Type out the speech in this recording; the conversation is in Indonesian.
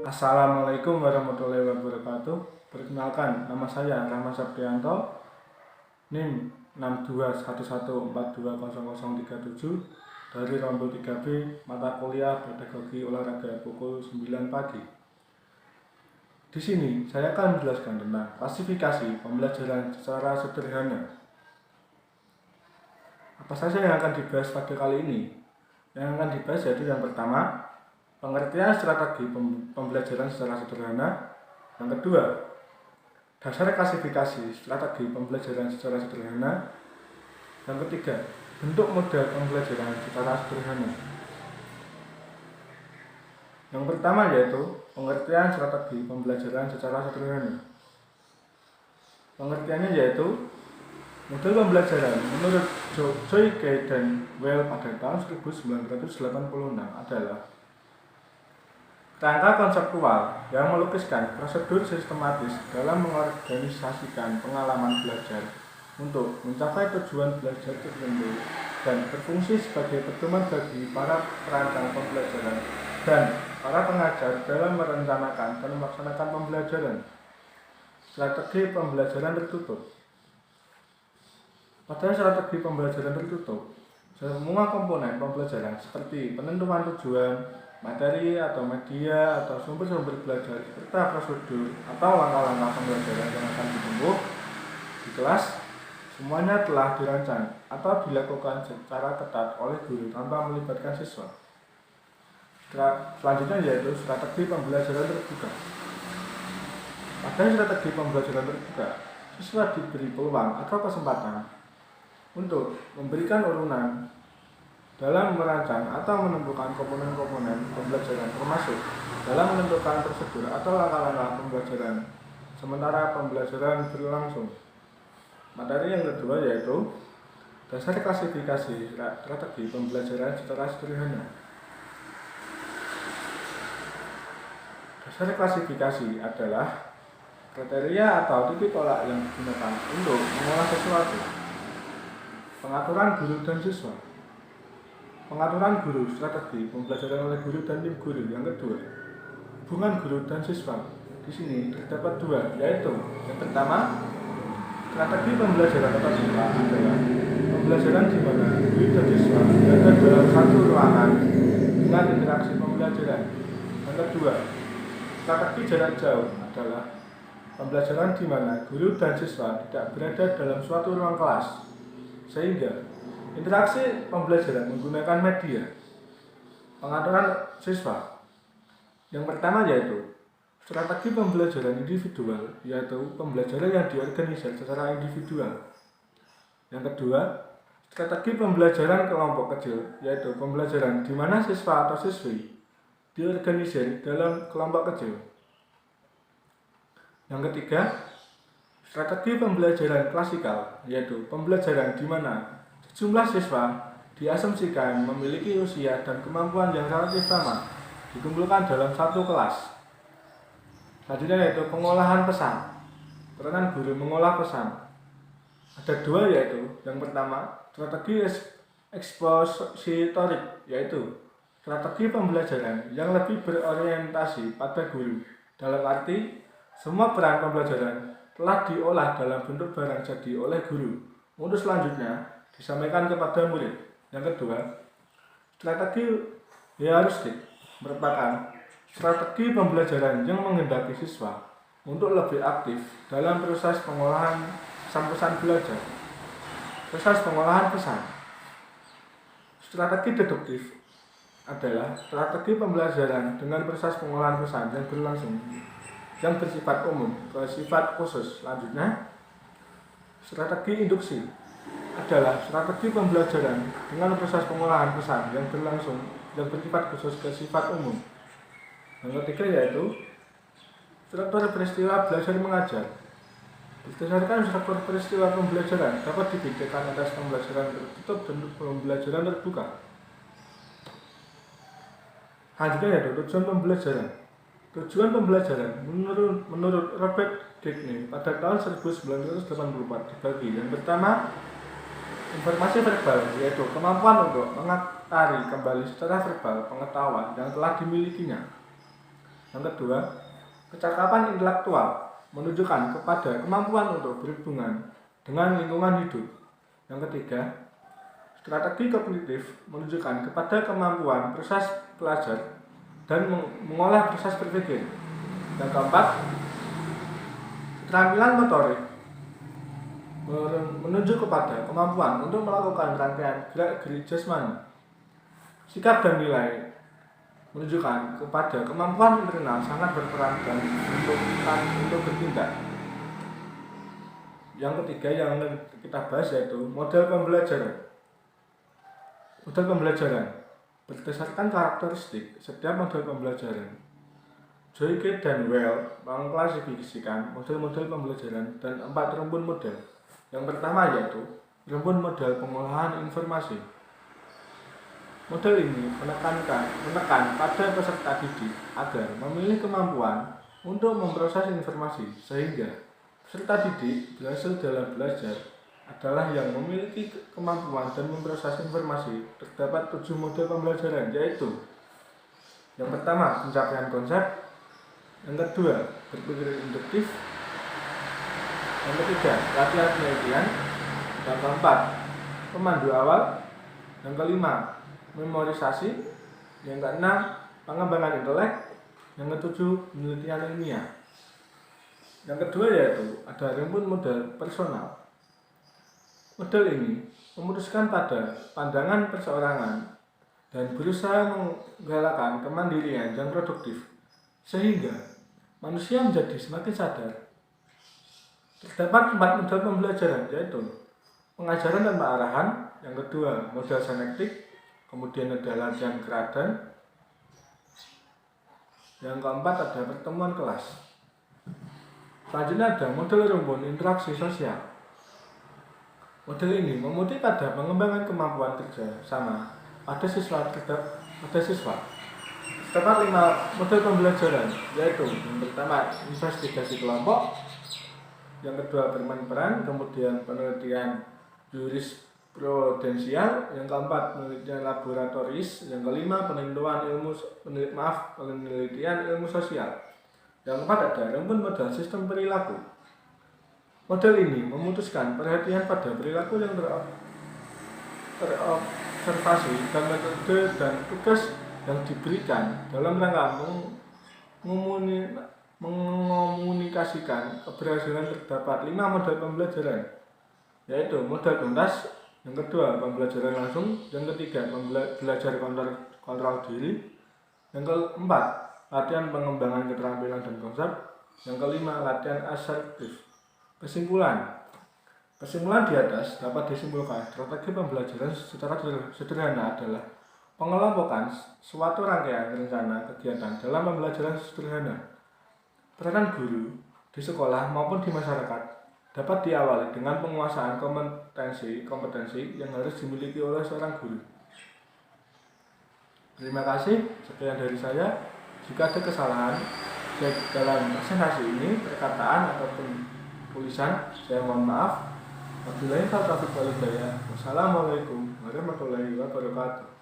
Assalamualaikum warahmatullahi wabarakatuh. Perkenalkan, nama saya Rahmat Saprianto, NIM 6211420037 dari Rombol 3B, mata kuliah Pedagogi Olahraga pukul 9 pagi. Di sini saya akan menjelaskan tentang klasifikasi pembelajaran secara sederhana. Apa saja yang akan dibahas pada kali ini? Yang akan dibahas yaitu yang pertama, pengertian strategi pembelajaran secara sederhana. Yang kedua, dasar klasifikasi strategi pembelajaran secara sederhana. Yang ketiga, bentuk model pembelajaran secara sederhana. Yang pertama yaitu pengertian strategi pembelajaran secara sederhana. Pengertiannya yaitu model pembelajaran menurut Choi Kei dan Weil pada tahun 1986 adalah rangka konseptual yang melukiskan prosedur sistematis dalam mengorganisasikan pengalaman belajar untuk mencapai tujuan belajar tertentu dan berfungsi sebagai pedoman bagi para perancang pembelajaran dan para pengajar dalam merencanakan dan melaksanakan pembelajaran. Strategi pembelajaran tertutup. Pada strategi pembelajaran tertutup, semua komponen pembelajaran seperti penentuan tujuan, materi atau media atau sumber-sumber belajar serta prosedur atau langkah-langkah pembelajaran yang akan ditempuh di kelas semuanya telah dirancang atau dilakukan secara ketat oleh guru tanpa melibatkan siswa. Selanjutnya yaitu strategi pembelajaran terbuka. Pada strategi pembelajaran terbuka, siswa diberi peluang atau kesempatan untuk memberikan urunan dalam merancang atau menentukan komponen-komponen pembelajaran termasuk dalam menentukan prosedur atau langkah-langkah pembelajaran sementara pembelajaran berlangsung. Materi yang kedua yaitu dasar klasifikasi strategi pembelajaran secara sederhana. Dasar klasifikasi adalah kriteria atau titik tolak yang digunakan untuk mengolah sesuatu. Pengaturan guru dan siswa. Pengaturan guru, strategi pembelajaran oleh guru dan tim guru. Yang kedua, hubungan guru dan siswa. Di sini terdapat dua, yaitu yang pertama, strategi pembelajaran tatap muka adalah pembelajaran di mana guru dan siswa berada dalam satu ruangan dengan interaksi pembelajaran. Yang kedua, strategi jarak jauh adalah pembelajaran di mana guru dan siswa tidak berada dalam suatu ruang kelas, sehingga interaksi pembelajaran menggunakan media. Pengaturan siswa. Yang pertama yaitu strategi pembelajaran individual, yaitu pembelajaran yang diorganisir secara individual. Yang kedua, strategi pembelajaran kelompok kecil, yaitu pembelajaran di mana siswa atau siswi diorganisir dalam kelompok kecil. Yang ketiga, strategi pembelajaran klasikal, yaitu pembelajaran di mana jumlah siswa diasumsikan memiliki usia dan kemampuan yang relatif sama, dikumpulkan dalam satu kelas. Selanjutnya yaitu pengolahan pesan. Peranan guru mengolah pesan. Ada dua yaitu, yang pertama strategi ekspositorik, yaitu strategi pembelajaran yang lebih berorientasi pada guru. Dalam arti, semua peran pembelajaran telah diolah dalam bentuk barang jadi oleh guru untuk selanjutnya disampaikan kepada murid. Yang kedua, strategi heuristik merupakan strategi pembelajaran yang menghendaki siswa untuk lebih aktif dalam proses pengolahan pesan-pesan belajar. Proses pengolahan pesan. Strategi deduktif adalah strategi pembelajaran dengan proses pengolahan pesan yang berlangsung yang bersifat umum ke sifat khusus. Selanjutnya, strategi induksi adalah strategi pembelajaran dengan proses pengolahan pesan yang berlangsung yang bersifat khusus ke sifat umum. Yang ketiga yaitu struktur peristiwa belajar mengajar. Berdasarkan struktur peristiwa pembelajaran dapat dibedakan atas pembelajaran tertutup dan pembelajaran terbuka. Selanjutnya yaitu tujuan pembelajaran. Tujuan pembelajaran menurut Robert Dewey pada tahun 1984 dibagi. Yang pertama, informasi verbal, yaitu kemampuan untuk mengakari kembali secara verbal pengetahuan yang telah dimilikinya. Yang kedua, kecakapan intelektual menunjukkan kepada kemampuan untuk berhubungan dengan lingkungan hidup. Yang ketiga, strategi kognitif menunjukkan kepada kemampuan proses belajar dan mengolah proses berpikir. Yang keempat, keterampilan motorik menunjuk kepada kemampuan untuk melakukan rangkaian gerak-gerik jasmani. Sikap dan nilai menunjukkan kepada kemampuan internal sangat berperan dan untuk bertindak. Yang ketiga yang kita bahas yaitu model pembelajaran. Model pembelajaran berdasarkan karakteristik setiap model pembelajaran. Joyce dan Well mengklasifikasikan model-model pembelajaran dan 4 rumpun model. Yang pertama yaitu rumpun model pengolahan informasi. Model ini menekan pada peserta didik agar memilih kemampuan untuk memproses informasi sehingga peserta didik berhasil dalam belajar adalah yang memiliki kemampuan dan memproses informasi. Terdapat 7 model pembelajaran yaitu yang pertama pencapaian konsep, yang kedua berpikir induktif, yang ketiga latihan penelitian, yang keempat pemandu awal, yang kelima memorisasi, yang keenam pengembangan intelek, yang ketujuh penelitian ilmiah. Yang kedua yaitu ada rumpun model personal. Model ini memutuskan pada pandangan perseorangan dan berusaha menggalakkan kemandirian dan produktif sehingga manusia menjadi semakin sadar. Terdapat 4 model pembelajaran yaitu pengajaran tanpa arahan, yang kedua model sinektik, kemudian ada latihan keradan, yang keempat ada pertemuan kelas. Selanjutnya ada model rumpun interaksi sosial. Model ini memuti pada pengembangan kemampuan kerja sama pada siswa. Terdapat 5 model pembelajaran yaitu yang pertama investigasi kelompok, yang kedua bermain peran, kemudian penelitian jurisprudensial, yang keempat penelitian laboratoris, yang kelima penelitian ilmu sosial, yang keempat ada rumpun model sistem perilaku. Model ini memutuskan perhatian pada perilaku yang terobservasi dan metode dan tugas yang diberikan dalam rangka mengomunikasikan keberhasilan. Terdapat 5 model pembelajaran yaitu model tuntas, yang kedua pembelajaran langsung, yang ketiga belajar kontrol diri, yang keempat latihan pengembangan keterampilan dan konsep, yang kelima latihan asertif. Kesimpulan di atas dapat disimpulkan strategi pembelajaran secara sederhana adalah pengelompokan suatu rangkaian rencana kegiatan dalam pembelajaran sederhana. Peranan guru di sekolah maupun di masyarakat dapat diawali dengan penguasaan kompetensi yang harus dimiliki oleh seorang guru. Terima kasih, sekian dari saya. Jika ada kesalahan baik dalam presentasi ini, perkataan ataupun tulisan, saya mohon maaf. Wassalamualaikum warahmatullahi wabarakatuh.